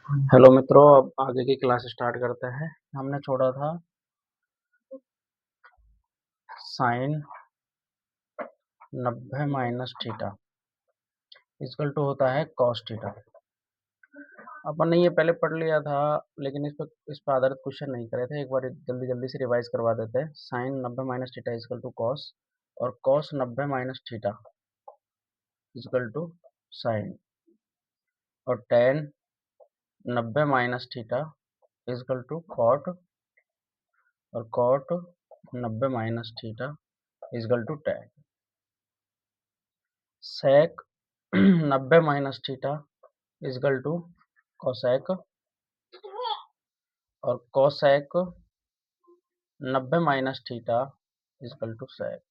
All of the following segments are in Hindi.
हेलो मित्रों, अब आगे की क्लास स्टार्ट करते हैं। हमने छोड़ा था sine 90 minus theta equal to होता है कॉस थीटा। अपन ने ये पहले पढ़ लिया था, लेकिन इस पर आधारित क्वेश्चन नहीं करे थे। एक बार जल्दी जल्दी से रिवाइज करवा देते हैं। Sine 90 minus theta equal to cos, और cos 90 minus theta equal to sine, और tan 90 minus theta equal to cot, और cot 90 minus theta equal to tan. Sec 90 minus theta equal to cosec, और cosec 90 minus theta equal to sec.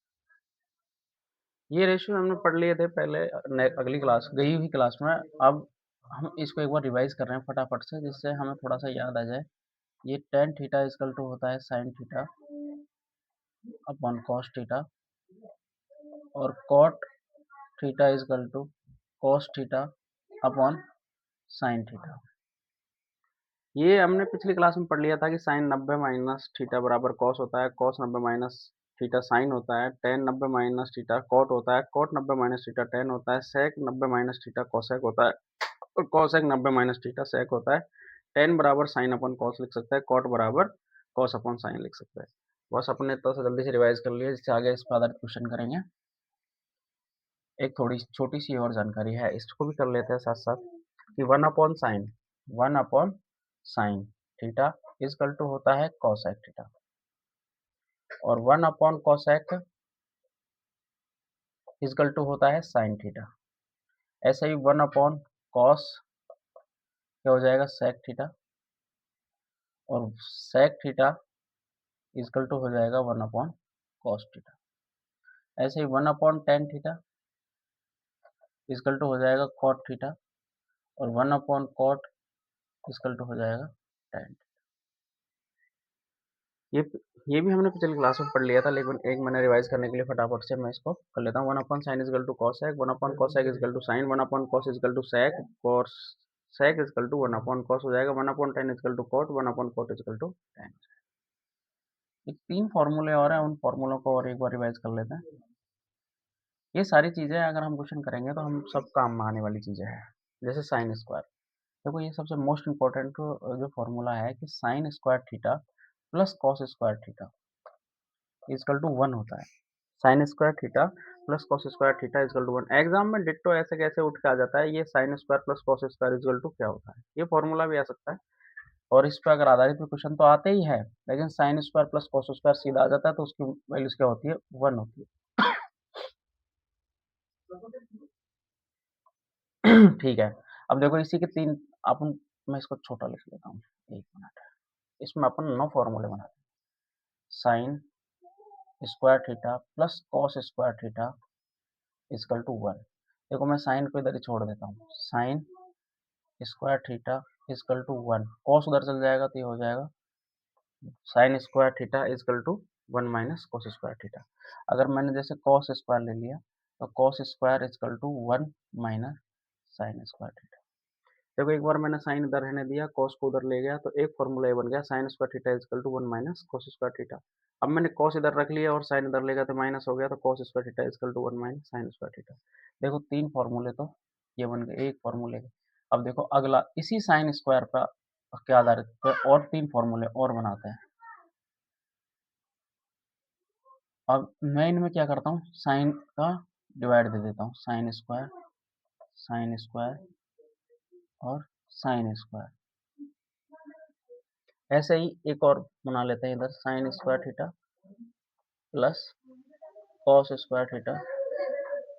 ये रेशियो हमने पढ़ लिए थे पहले अगली क्लास, गई हुई क्लास में। अब हम इसको एक बार रिवाइज कर रहे हैं फटाफट से, जिससे हमें थोड़ा सा याद आ जाए। ये टेन थीटा इक्वल टू होता है sine theta upon cos theta, और cot theta equal to cos theta upon sine theta. ये हमने पिछली क्लास में पढ़ लिया था कि साइन 90 माइनस थीटा बराबर कॉस होता है, कॉस 90 माइनस थीटा साइन होता है, टेन 90 माइनस थीटा कॉट होता है, कॉट 90 माइनस थीटा टेन होता है, सेक 90 माइनस थीटा कोसेक होता है, और कोसेक 90 माइनस थीटा सेक होता है। टेन बराबर साइन अपन कॉस लिख सकते हैं, कॉट बराबर कॉस अपन साइन लिख सकते हैं। बस अपने तो से जल्दी से रिवाइज कर लिया, जिससे आगे इस पर आधारित क्वेश्चन करेंगे। एक थोड़ी छोटी सी और जानकारी है, इसको भी कर लेते हैं साथ साथ, कि one upon sine theta is equal to होता है कॉसेक थीटा, और one upon cosec is equal to होता है साइन थीटा। ऐसे ही वन अपॉन कॉस क्या हो जाएगा, सेक थीटा, और सेक थीटा इजकल टू हो जाएगा वन अपॉन कॉस थीटा। ऐसे ही one upon tan theta is equal to हो जाएगा कॉट थीटा, और one upon cot is equal to हो जाएगा टेन। ये ये भी हमने पिछली क्लास में पढ़ लिया था, लेकिन एक मैंने रिवाइज करने के लिए फटाफट से मैं इसको कर लेता हूँ। One upon sine is equal to cosec, one upon cosec is equal to sine, one upon cos is equal to sec, cos sec is equal to one upon cos हो जाएगा, one upon tan is equal to cot, one upon cot is equal to tan. ये तीन फॉर्मूले और हैं, उन फॉर्मूलों को और एक बार रिवाइज कर लेते हैं। ये सारी चीजें अगर हम क्वेश्चन करेंगे तो हम सब काम में आने वाली चीजें हैं। जैसे साइन स्क्वायर, देखो ये सबसे मोस्ट इंपॉर्टेंट जो फॉर्मूला है कि sine square theta plus cos square theta is equal to one होता है। Sine square theta plus cos square theta is equal to one. Exam में डिट्टो ऐसे कैसे उठ के आ जाता है, ये sine square plus cos square is equal to क्या होता है, ये फॉर्मूला भी आ सकता है। और इस पर अगर आधारित क्वेश्चन तो आते ही है, लेकिन sign square plus cos square सीधा आ जाता है, तो उसकी वैल्यूज क्या होती है, वन होती है। ठीक है, अब देखो इसी के तीन अपन, मैं इसको छोटा लिख लेता हूँ, एक मिनट। इसमें अपन नौ फॉर्मूले बनाते हैं। Sine square theta plus cos square theta is equal to one. देखो मैं साइन को इधर ही छोड़ देता हूँ, sine square theta is equal to one, cos उधर चल जाएगा तो ये हो जाएगा sine square theta is equal to one minus cos square theta. अगर मैंने जैसे कॉस स्क्वायर ले लिया, तो cos square is equal to one minus sine square theta. देखो एक बार मैंने साइन इधर रहने दिया, कॉस को उधर ले गया, तो एक फॉर्मूला ये बन गया, sine square theta is equal to one minus cos square theta. अब मैंने कॉस इधर रख लिया और साइन इधर ले गया, तो माइनस हो गया, तो cos square theta is equal to one minus sine square theta. देखो तीन फॉर्मूले तो ये बन गए एक फॉर्मूले के। अब देखो अगला इसी साइन स्क्वायर पर के आधारित पे और तीन फॉर्मूले और बनाते हैं। अब मैं इनमें क्या करता हूँ, साइन का डिवाइड दे देता हूँ, साइन स्क्वायर और साइन स्क्वायर। ऐसे ही एक और बना लेते हैं इधर, sine square theta plus cos square theta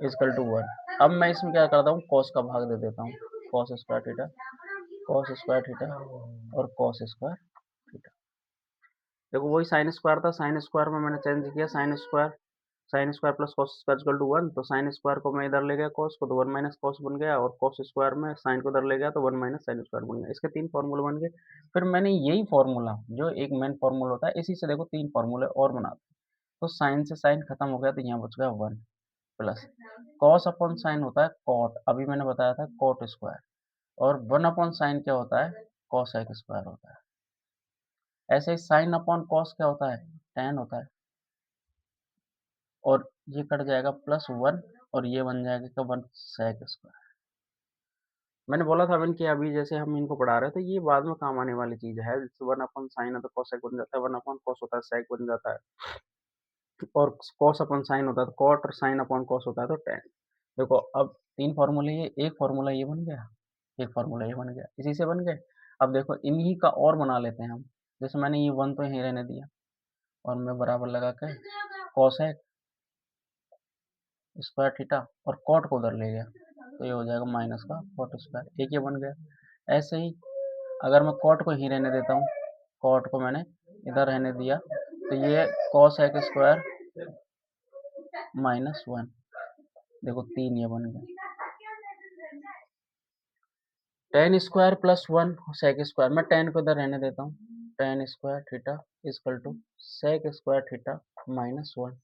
is equal to one. अब मैं इसमें क्या करता हूँ, कॉस का भाग दे देता हूँ, कॉस स्क्वायर थीटा और कॉस स्क्वायर थीटा। देखो वही साइन स्क्वायर था, साइन स्क्वायर में मैंने चेंज किया, sine square plus cos square equal to one, तो साइन स्क्वायर को मैं इधर ले गया कॉस को, तो वन माइनस कॉस बन गया, और कॉस स्क्वायर में साइन को इधर ले गया, तो वन माइनस साइन स्क्वायर बन गया। इसके तीन फॉर्मूले बन गए। फिर मैंने यही फॉर्मूला जो एक मेन फॉर्मूला होता है, इसी से देखो तीन फॉर्मूले और बनाते हैं। तो साइन से साइन खत्म हो गया, तो यहाँ बच गया one, plus cos upon sine होता है कॉट, अभी मैंने बताया था कॉट स्क्वायर, और वन अपॉन साइन क्या होता है, कॉस एक्स स्क्वायर होता है। ऐसे ही साइन अपॉन कॉस क्या होता है, टेन होता है। और ये कट जाएगा +1 और ये बन जाएगा क्या, 1 सेक स्क्वायर। मैंने बोला था अभी कि अभी जैसे हम इनको पढ़ा रहे थे ये बाद में काम आने वाली चीज है। जैसे 1 अपॉन साइन है तो कॉसेक बन जाता है, 1 अपॉन कॉस होता है सेक बन जाता है, और कॉस अपॉन साइन होता है तो कॉट, और साइन अपॉन कॉस होता है तो टेन। देखो अब तीन फॉर्मूले, ये एक फॉर्मूला ये बन गया, एक फॉर्मूला ये बन गया, इसी से बन गए। अब देखो इन्हीं का और बना लेते हैं हम। जैसे मैंने ये 1 तो यहीं रहने दिया और मैं बराबर लगा के कॉसेक स्क्वायर थीटा और कॉट को उधर ले गया तो ये हो जाएगा माइनस का कॉट स्क्वायर, एक ये बन गया। ऐसे ही अगर मैं कॉट को ही रहने देता हूँ, कॉट को मैंने इधर रहने दिया तो ये कॉस एक्स स्क्वायर -1, देखो 3 ये बन गया। टेन स्क्वायर +1 सेक स्क्वायर, मैं टेन को इधर रहने देता हूँ, tan square theta equal to sec square theta -1,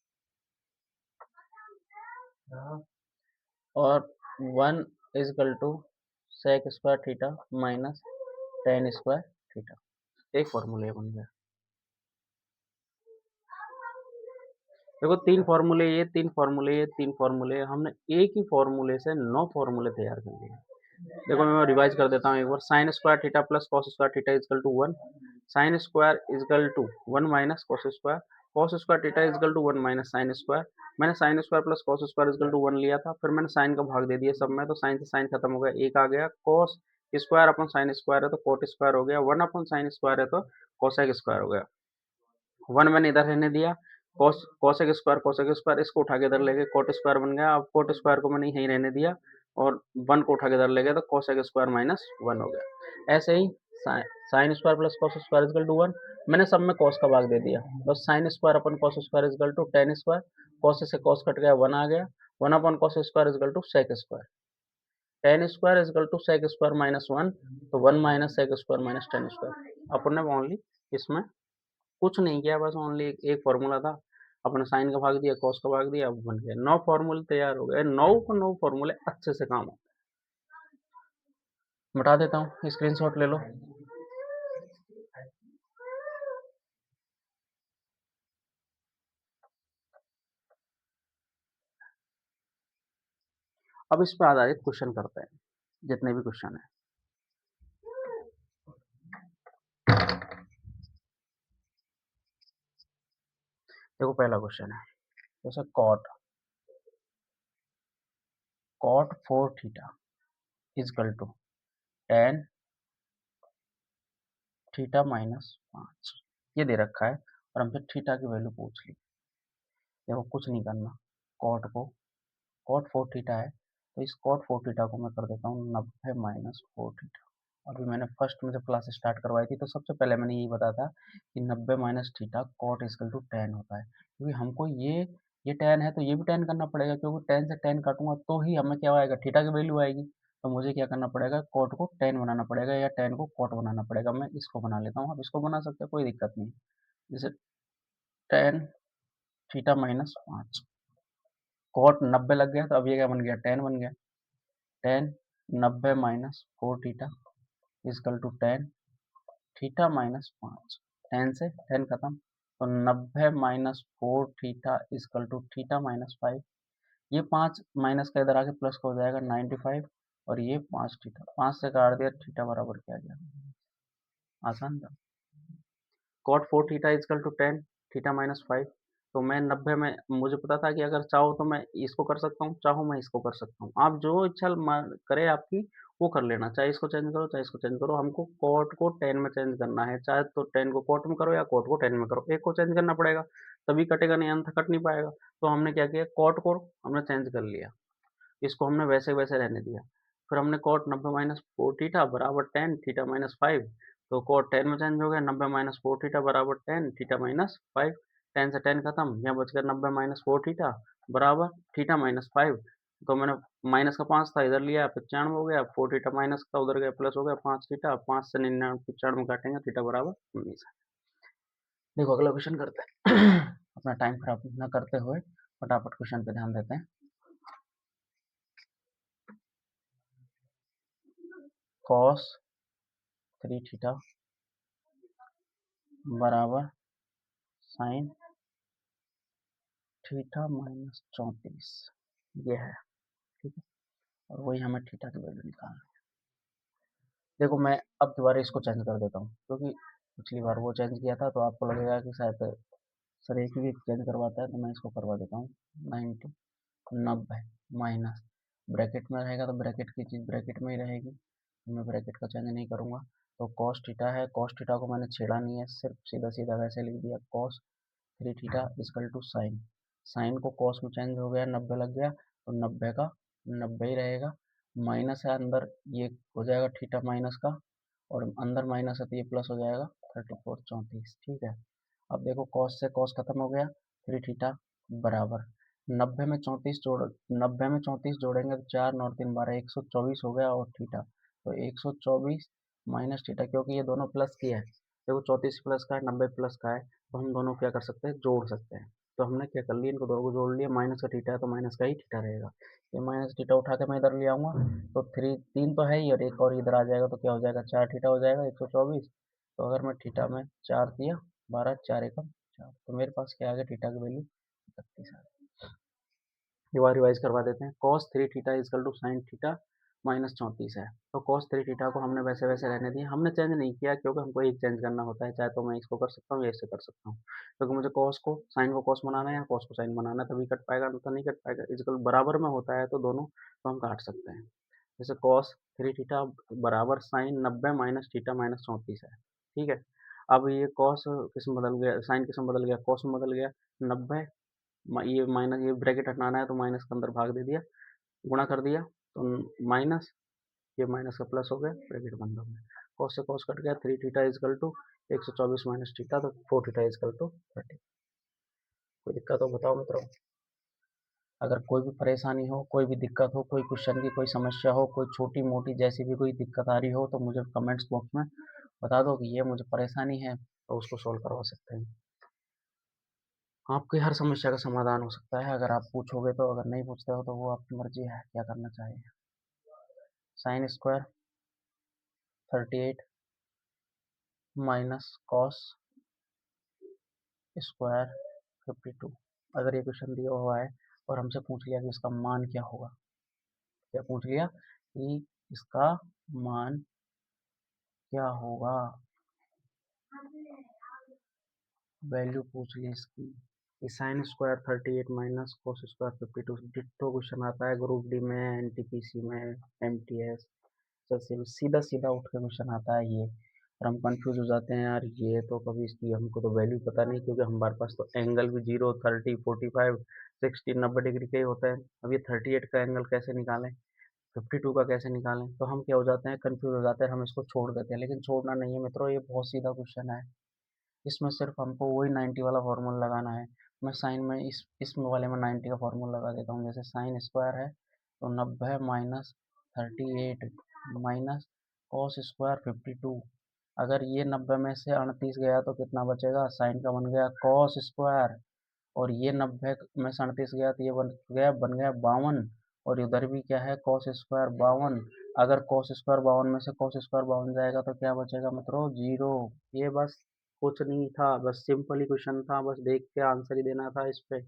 और 1 equal to sec square theta minus tan square theta. एक फॉर्मूले बन गया। देखो तीन फॉर्मूले ये, तीन फॉर्मूले ये, तीन फॉर्मूले, हमने एक ही फॉर्मूले से 9 फॉर्मूले तैयार कर लिए। देखो मैं रिवाइज कर देता हूँ एक बार। Sine square theta plus cos square theta is equal to 1, sine square is equal to 1 minus cos square, cos square theta is equal to 1 minus sine square. मैंने sine square plus cos square is equal to 1 लिया था, फिर मैंने साइन का भाग दे दिया सब में, तो साइन से साइन खत्म हो गया, एक आ गया। Cos square upon sine square है तो कोट स्क्वायर हो गया, 1 अपन साइन स्क्वायर है तो कोसेक स्क्वायर हो गया। 1 मैंने इधर रहने दिया, कोसेक स्क्वायर इसको उठा के इधर ले गए, कोट स्क्वायर बन गया। अब कोट स्क्वायर को मैंने यहीं रहने दिया और 1 को उठा के इधर ले गए तो कोसेक स्क्वायर -1 हो गया। ऐसे ही sine square plus cos square equal to 1, मैंने सब में कॉस का भाग दे दिया, बस sine square upon cos square equal to tan square, cos से कॉस कट गया 1 आ गया, 1 upon cos square equal to sec square, tan square equal to sec square -1, तो 1 minus sec square minus tan square. अपन ने ओनली इसमें कुछ नहीं किया, बस ओनली एक फॉर्मूला था, अपने साइन का भाग दिया, कॉस का भाग दिया, अब बन गया। 9 फॉर्मूले तैयार हो गए, 9 को 9 फॉर्मूले अच्छे से काम हो। बता देता हूँ, स्क्रीनशॉट ले लो। अब इस पर आधारित क्वेश्चन करते हैं, जितने भी क्वेश्चन है। देखो पहला क्वेश्चन है जैसे cot cot 4 theta is equal to tan theta -5, ये दे रखा है और हमसे थीटा की वैल्यू पूछ ली। देखो कुछ नहीं करना, कॉट 4 थीटा है तो इस कॉट 4 थीटा को मैं कर देता हूँ 90 - 4 थीटा। अभी मैंने फर्स्ट में जब क्लास स्टार्ट करवाई थी तो सबसे पहले मैंने यही बताया था कि 90 minus theta cot equal to tan होता है, क्योंकि हमको ये टेन है तो ये भी टेन करना पड़ेगा, क्योंकि टेन से टेन काटूंगा तो ही हमें क्या आएगा, थीटा की वैल्यू आएगी। तो मुझे क्या करना पड़ेगा, कॉट को टेन बनाना पड़ेगा या टेन को कॉट बनाना पड़ेगा। मैं इसको बना लेता हूँ, आप इसको बना सकते हैं, कोई दिक्कत नहीं। जैसे टेन थीटा -5, कॉट 90 लग गया तो अब ये क्या बन गया, टेन बन गया। Tan 90 minus 4 theta is equal to tan theta -5, tan से टेन खत्म, तो 90 minus 4 theta is equal to theta -5। ये 5 माइनस का इधर आके प्लस का हो जाएगा 95, और ये 5 थीटा, 5 से काट दिया, थीटा बराबर क्या गया, आसान था। Cot 4 theta is equal to tan theta -5, तो मैं 90 में, मुझे पता था कि अगर चाहो तो मैं इसको कर सकता हूँ, चाहो मैं इसको कर सकता हूँ, आप जो इच्छा करे आपकी वो कर लेना, चाहे इसको चेंज करो चाहे इसको चेंज करो। हमको कॉट को टेन में चेंज करना है, चाहे तो टेन को कॉट में करो या कॉट को टेन में करो, एक को चेंज करना पड़ेगा तभी कटेगा, नहीं अंत कट नहीं पाएगा। तो हमने क्या किया, कॉट को हमने चेंज कर लिया, इसको हमने वैसे वैसे रहने दिया। फिर हमने कॉट 90 माइनस 4 थीटा बराबर टेन थीटा -5, तो कॉट टेन में चेंज हो गया, 90 माइनस 4 थीटा बराबर टेन थीटा -5, टेन से टेन खत्म, यहाँ बच गया 90 माइनस 4 थीटा बराबर थीटा -5। तो मैंने माइनस का 5 था इधर लिया, 95 हो गया, 4 थीटा माइनस का उधर गया प्लस हो गया, 5 थीटा, 5 से 99 95 काटेंगे, थीटा बराबर 19। देखो अगला क्वेश्चन करते हैं। अपना टाइम खराब न करते हुए फटाफट क्वेश्चन पे ध्यान देते हैं। कॉस 3 थीटा बराबर साइन थीटा माइनस 34 ये है, ठीक है। और वही हमें थीटा की वैल्यू निकालनी है। देखो मैं अब दोबारा इसको चेंज कर देता हूँ, क्योंकि पिछली बार वो चेंज किया था तो आपको लगेगा कि शायद सर एक ही चेंज करवाता है, तो मैं इसको करवा देता हूँ। 90 90 माइनस ब्रैकेट में रहेगा तो ब्रैकेट की चीज़ ब्रैकेट में ही रहेगी, मैं ब्रैकेट का चेंज नहीं करूँगा। तो कॉस थीटा है, कॉस थीटा को मैंने छेड़ा नहीं है, सिर्फ सीधा सीधा वैसे लिख दिया, cos 3 theta is equal to sine. Sine को कॉस में चेंज हो गया, 90 लग गया, तो 90 का 90 ही रहेगा। माइनस है अंदर, ये हो जाएगा थीटा माइनस का, और अंदर माइनस है तो ये प्लस हो जाएगा 34 34, ठीक है। अब देखो कॉस से कॉस खत्म हो गया, 3 थीटा बराबर 90 में 34 जोड़ 90 में 34 जोड़ेंगे तो 4 9 3 12 124 हो गया, और थीटा तो 124 माइनस थीटा, क्योंकि ये दोनों प्लस की है। देखो 34 प्लस का है, 90 प्लस का है, तो हम दोनों क्या कर सकते हैं, जोड़ सकते हैं। तो हमने क्या कर लिया, इनको दोनों को जोड़ लिया, माइनस का थीटा है तो माइनस का ही थीटा रहेगा। ये माइनस थीटा उठा के मैं इधर ले आऊंगा, तो 3 तो है ही, और एक और इधर आ जाएगा तो क्या हो जाएगा, 4 थीटा हो जाएगा 124। तो अगर मैं थीटा में 4 दिया, 12 4 एकम 4, तो मेरे पास क्या आ गया, थीटा की वैल्यू 31 आ गई। एक बार रिवाइज करवा देते हैं, cos 3 theta is equal to sine theta minus 34 है। तो cos 3 थीटा को हमने वैसे वैसे रहने दिया, हमने चेंज नहीं किया, क्योंकि हमको एक चेंज करना होता है, चाहे तो मैं इसको कर सकता हूँ या इससे कर सकता हूँ, क्योंकि मुझे cos को साइन को cos बनाना है या cos को साइन बनाना है, तभी कट पाएगा, नहीं तो नहीं कट पाएगा। इजकल बराबर में होता है तो दोनों तो हम काट सकते हैं। जैसे cos 3 थीटा बराबर साइन 90 माइनस थीटा माइनस 34 है, ठीक है। अब ये cos किस में बदल गया, साइन किस में बदल गया, cos में बदल गया। 90 ये माइनस, ये ब्रैकेट हटाना है तो माइनस के अंदर भाग दे दिया, गुणा कर दिया, तो माइनस, ये माइनस का प्लस हो गया, ब्रैकेट बंद हो गया, कॉस से कॉस कट गया, 3 theta is equal to 124 minus theta, तो 4 थीटा इजकल टू 30। कोई दिक्कत हो बताओ मित्रों। अगर कोई भी परेशानी हो, कोई भी दिक्कत हो, कोई क्वेश्चन की कोई समस्या हो, कोई छोटी मोटी जैसी भी कोई दिक्कत आ रही हो, तो मुझे कमेंट्स बॉक्स में बता दो कि ये मुझे परेशानी है, तो उसको सोल्व करवा सकते हैं। आपकी हर समस्या का समाधान हो सकता है, अगर आप पूछोगे तो, अगर नहीं पूछते हो तो वो आपकी मर्जी है क्या करना चाहिए। Sine square 38 minus cos square 52। अगर ये क्वेश्चन दिया हुआ है और हमसे पूछ लिया कि इसका मान क्या होगा, क्या पूछ लिया कि इसका मान क्या होगा, वैल्यू पूछ ली इसकी, कि sine square 38 minus cos square 52 ditto question आता है ग्रुप डी में, एनटीपीसी में, एमटीएस, सबसे सीधा सीधा उठ के क्वेश्चन आता है ये, और हम कंफ्यूज हो जाते हैं, यार ये तो कभी इसकी हमको तो वैल्यू पता नहीं, क्योंकि हमारे पास तो एंगल भी 0 30 45 60 90 डिग्री का ही होता है। अब ये 38 का एंगल कैसे निकालें, 52 का कैसे निकालें, तो हम क्या हो जाते हैं, कंफ्यूज हो जाते हैं, हम इसको छोड़ देते हैं। लेकिन छोड़ना नहीं है मित्रों, ये बहुत सीधा क्वेश्चन है, इसमें सिर्फ हमको वही 90 वाला फार्मूला लगाना है। मैं साइन में इसमें वाले में 90 का फार्मूला लगा देता हूँ। जैसे साइन स्क्वायर है तो 90 माइनस 38 माइनस कॉस स्क्वायर 52। अगर ये 90 में से 38 गया तो कितना बचेगा, साइन का बन गया कॉस स्क्वायर, और ये 90 में से 38 गया तो ये बन गया 52, और इधर भी क्या है, कॉस स्क्वायर 52। अगर कॉस स्क्वायर 52 में से कॉस स्क्वायर 52 जाएगा तो क्या बचेगा मित्रों, 0। ये बस कुछ नहीं था, बस सिंपल ही क्वेश्चन था, बस देख के आंसर ही देना था इस पे।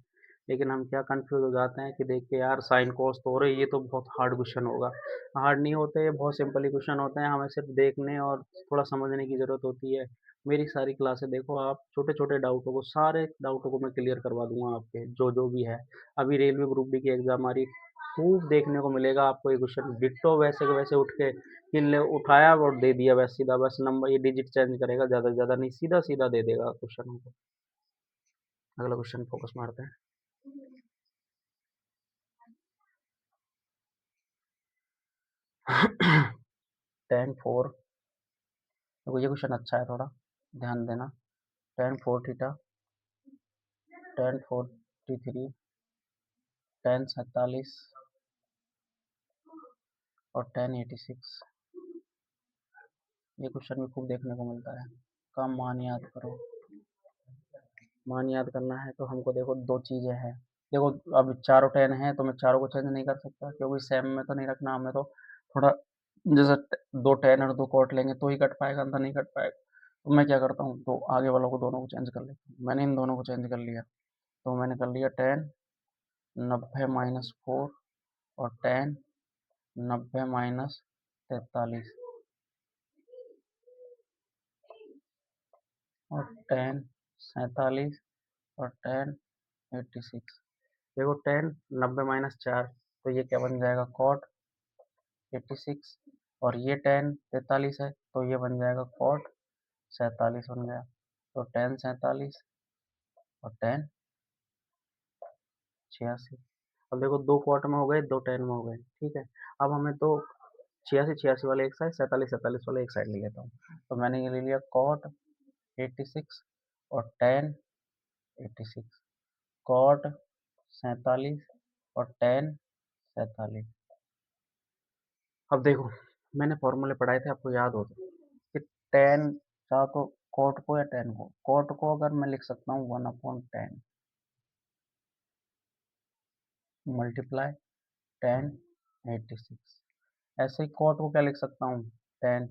लेकिन हम क्या कंफ्यूज हो जाते हैं कि देख के यार साइन कॉस तो हो रही, ये तो बहुत हार्ड क्वेश्चन होगा। हार्ड नहीं होते, ये बहुत सिंपल ही क्वेश्चन होते हैं, हमें सिर्फ देखने और थोड़ा समझने की ज़रूरत होती है। मेरी सारी क्लासें देखो आप, छोटे छोटे डाउटों को, सारे डाउटों को मैं क्लियर करवा दूंगा आपके, जो जो भी है। अभी रेलवे ग्रुप डी की एग्जाम आ रही, खूब देखने को मिलेगा आपको ये क्वेश्चन डिट्टो वैसे के वैसे उठ के, किन उठाया और दे दिया, बस सीधा, बस नंबर ये डिजिट चेंज करेगा, ज़्यादा से ज़्यादा नहीं, सीधा सीधा दे देगा क्वेश्चन को। अगला क्वेश्चन फोकस मारते हैं। टेन फोर, देखो ये क्वेश्चन अच्छा है, थोड़ा ध्यान देना। Ten four theta, ten forty three, ten 47 और टेन 86, ये क्वेश्चन भी खूब देखने को मिलता है। का मान याद करो। मान याद करना है तो हमको देखो दो चीज़ें हैं। देखो अब चारों टेन है तो मैं चारों को चेंज नहीं कर सकता, क्योंकि सेम में तो नहीं रखना हमें, तो थोड़ा जैसे 2 tan और 2 cot लेंगे तो ही कट पाएगा, अंदर नहीं कट पाएगा। तो मैं क्या करता हूँ, तो आगे वालों को दोनों को चेंज कर लेता हूँ। मैंने इन दोनों को चेंज कर लिया, तो मैंने कर लिया tan 90 - 4 और tan 90 - 43 और tan 47 और tan 86। देखो tan 90 - 4, तो ये क्या बन जाएगा, cot 86, और ये tan 43 है तो ये बन जाएगा cot 47 बन गया। तो tan 47 और tan 86। अब देखो 2 cot में हो गए, 2 tan में हो गए, ठीक है। अब हमें तो 86 वाले एक साइड, 47 वाले एक साइड ले लेता हूँ। तो मैंने ये ले लिया cot 86 और tan 86, cot 47 और tan 47। अब देखो, मैंने फॉर्मूले पढ़ाए थे, आपको याद हो तो कि tan, चाहो तो cot को या tan को, cot को अगर मैं लिख सकता हूँ 1/10 मल्टीप्लाई tan 86। ऐसे ही cot को क्या लिख सकता हूँ, tan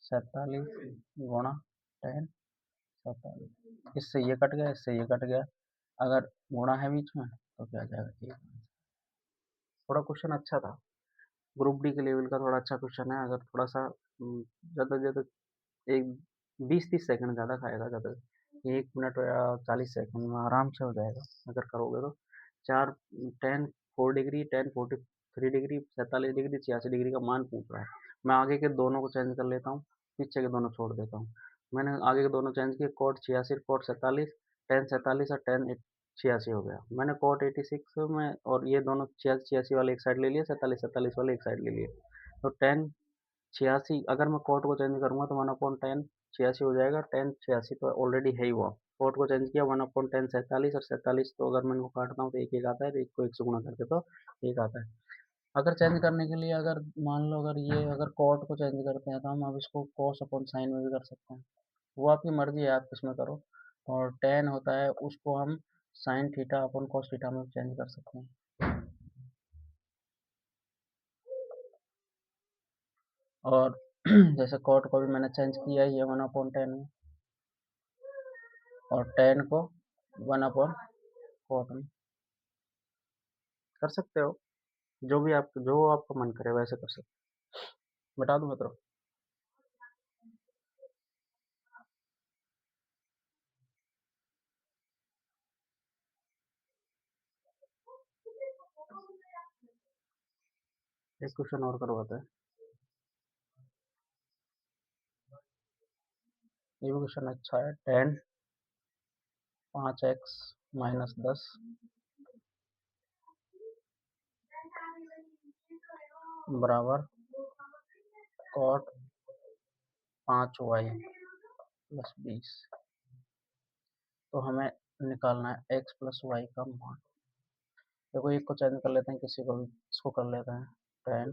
47 गुणा tan 47। इससे ये कट गया, इससे ये कट गया, अगर गुणा है बीच में तो क्या आ जाएगा, एक। थोड़ा क्वेश्चन अच्छा था, ग्रुप डी के लेवल का थोड़ा अच्छा क्वेश्चन है। अगर थोड़ा सा ज़्यादा से ज़्यादा एक 20-30 सेकंड ज़्यादा खाएगा, ज़्यादा 1 मिनट या 40 सेकंड में आराम से हो जाएगा अगर करोगे तो। चार tan 4 degree, tan 43 degree, 47 degree, 86 degree का मान पूछ रहा है। मैं आगे के दोनों को चेंज कर लेता हूँ, पीछे के दोनों छोड़ देता हूँ। मैंने आगे के दोनों चेंज किए, cot 86, cot 47, tan 47 और tan 86 हो गया। मैंने cot 86 में और ये दोनों 86 वाले एक साइड ले लिए, 47 वाले एक साइड ले लिए। तो tan 86, अगर मैं cot को चेंज करूंगा तो 1/10 86 हो जाएगा। tan 86 तो ऑलरेडी है ही वो, cot को चेंज किया 1/10 47, और 47 तो अगर मैं इनको काटता हूँ तो एक एक आता है, तो एक को एक से गुणा करके तो एक आता है। अगर चेंज करने के लिए, अगर मान लो अगर ये अगर cot को चेंज करते हैं तो हम अब इसको cos अपॉन साइन में भी कर सकते हैं। वो आपकी मर्जी है, आप किसमें करो। और tan होता है उसको हम sign theta upon cos theta में चेंज कर सकते हैं। और जैसे cot को भी मैंने चेंज किया ही है 1/10 में, और tan को 1/cot में कर सकते हो। जो आपका मन करे वैसे कर सकते हो। बता दूं मतलब, एक क्वेश्चन और करवाते हैं। ये भी क्वेश्चन अच्छा है। tan 5x - 10 बराबर cot 5y + 20। तो हमें निकालना है x + y का मान। देखो एक को चेंज कर लेते हैं, किसी को भी इसको कर लेते हैं। tan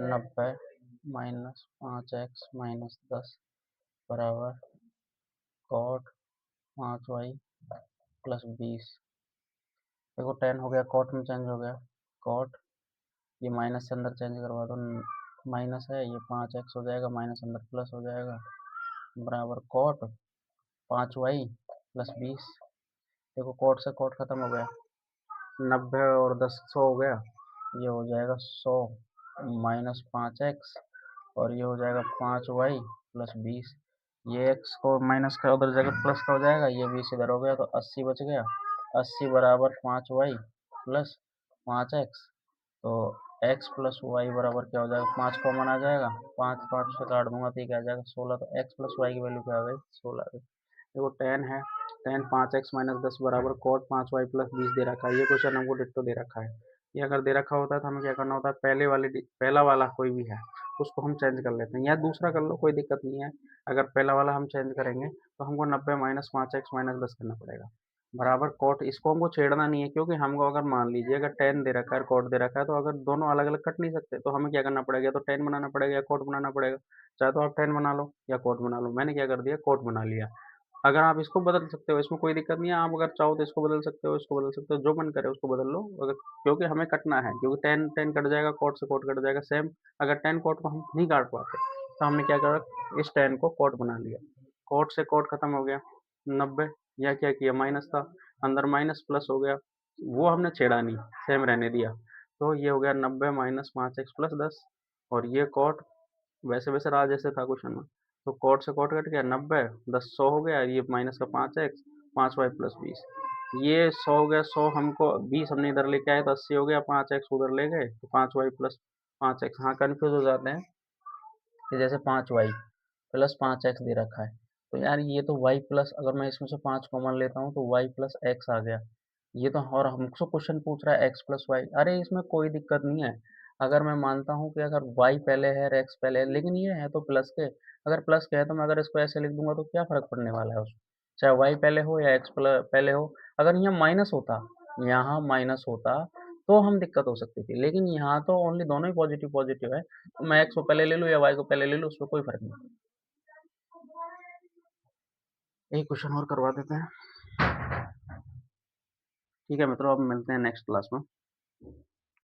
90 - 5x - 10 बराबर cot 5y + 20। देखो tan हो गया, cot में चेंज हो गया, cot, ये माइनस से अंदर चेंज करवा दो, माइनस है, ये 5x हो जाएगा, माइनस अंदर प्लस हो जाएगा, बराबर cot 5y + 20। देखो cot से cot खत्म हो गया, 90 और 10 100 हो गया, ये हो जाएगा 100 - 5x, और ये हो जाएगा 5y + 20। ये x को माइनस का उधर जगह प्लस का हो जाएगा, ये 20 इधर हो गया, तो 80 बच गया। 80 बराबर 5y + 5x। तो x + y बराबर क्या हो जाएगा, 5 कॉमन आ जाएगा, 5 5 से काट दूंगा तो ये क्या आ जाएगा 16। तो x + y की वैल्यू क्या आ गई, 16 आ गई। देखो tan है, tan 5x - 10 बराबर cot 5y + 20 दे रखा है। ये क्वेश्चन हमको डिट्टो दे रखा है। ये अगर दे रखा होता है तो हमें क्या करना होता है, पहला वाला कोई भी है उसको हम चेंज कर लेते हैं, या दूसरा कर लो, कोई दिक्कत नहीं है। अगर पहला वाला हम चेंज करेंगे तो हमको 90 - 5x - 10 करना पड़ेगा, बराबर cot। इसको हमको छेड़ना नहीं है, क्योंकि हमको अगर मान लीजिए अगर tan दे रखा है, cot दे रखा है, तो अगर दोनों अलग अलग कट नहीं सकते तो हमें क्या करना पड़ेगा, या तो tan बनाना पड़ेगा या cot बनाना पड़ेगा। चाहे तो आप tan बना लो या cot बना लो, मैंने क्या कर दिया, cot बना लिया। अगर आप इसको बदल सकते हो, इसमें कोई दिक्कत नहीं है, आप अगर चाहो तो इसको बदल सकते हो, इसको बदल सकते हो, जो मन करे उसको बदल लो। अगर क्योंकि हमें कटना है, क्योंकि tan tan कट जाएगा, cot से cot कट जाएगा, सेम। अगर tan cot को हम नहीं काट पाते, तो हमने क्या करा, इस tan को cot बना लिया, cot से cot खत्म हो गया, 90। या क्या किया, माइनस था, अंदर माइनस प्लस हो गया, वो हमने छेड़ा नहीं, सेम रहने दिया। तो ये हो गया 90 माइनस 5x प्लस 10, और ये cot वैसे-वैसे रहा जैसे था क्वेश्चन में। तो कॉट से कॉट कट गया, 90, 10 100 हो गया, ये माइनस का 5x, 5y प्लस 20। ये 100 हो गया, 100 हमको 20 हमने इधर लेके आए तो 80 हो गया, 5x उधर ले गए तो 5y प्लस 5x। हाँ, कंफ्यूज हो जाते हैं कि जैसे 5y प्लस 5x दे रखा है, तो यार ये तो y प्लस, अगर मैं इसमें से 5 कॉमन लेता हूँ तो y प्लस x आ गया। ये तो, और हमसे क्वेश्चन पूछ रहा है x प्लस वाई, अरे इसमें कोई दिक्कत नहीं है। अगर मैं मानता हूँ कि अगर y पहले है और x पहले है, लेकिन ये है तो प्लस के, अगर प्लस के है तो मैं अगर इसको ऐसे लिख दूंगा तो क्या फर्क पड़ने वाला है उसमें, चाहे y पहले हो या x पहले हो। अगर यहाँ माइनस होता, यहाँ माइनस होता तो हम दिक्कत हो सकती थी, लेकिन यहाँ तो ओनली दोनों ही पॉजिटिव पॉजिटिव है, तो मैं x को पहले ले लूँ या y को पहले ले लूँ, उसमें कोई फर्क नहीं। एक क्वेश्चन और करवा देते हैं। ठीक है मित्रों, अब मिलते हैं नेक्स्ट क्लास में।